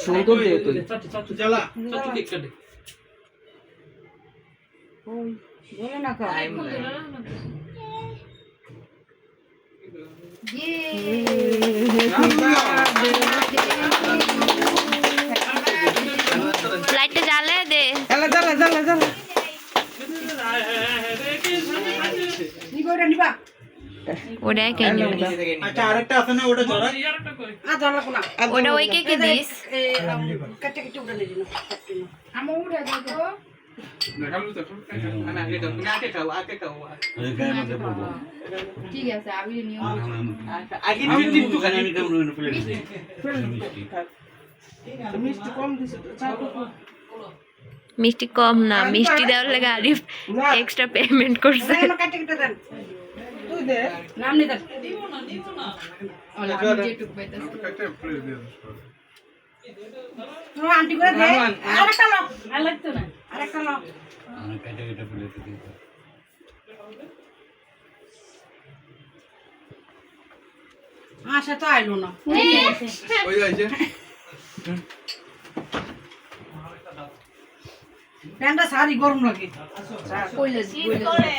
সুন্দর দে তুই জ্বালা বলে না কা লাইটটা জ্বালায় দে। জ্বালা জ্বালা জ্বালা জ্বালা নিবা ওটাই কে নিবে? আচ্ছা আরেকটা আছে না ওটা জড়া জ্বালা কোনা ওটা ওই কে দিস? কাটে কাটে উড়ে দিন আমো উড়ে দাও আমি আগে দাও তুমি আগে খাও ঠিক আছে আমি নিয়ম আগে দিন তো খালি আমি কেমন ফেলে মিষ্টি কম দিছে মিষ্টি কম না, মিষ্টি দেওয়ার লাগে আরিফ এক্সট্রা পেমেন্ট করছে। কাটে কাটে দেন তুই দে নাম নি দেন ওলা আমি যেটুক পাইতাছি তুমি আন্টি করে দে আরেকটা লো আর লাগতো না আরেকটা লো কাটে কাটে ফেলে দিতে সে তো আইলো না ওই যাইছে প্যান্টটা সারি গরম লাগে কইলে কইলে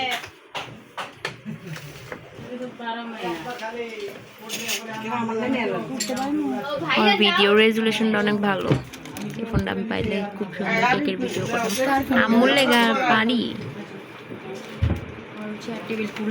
আর ভিডিও রেজুলেশনটা অনেক ভালো। এই ফোনটা আমি পাইলে খুব সুন্দর কেকের ভিডিও করতাম। আমুল লেগা পারি টেবিল ফুল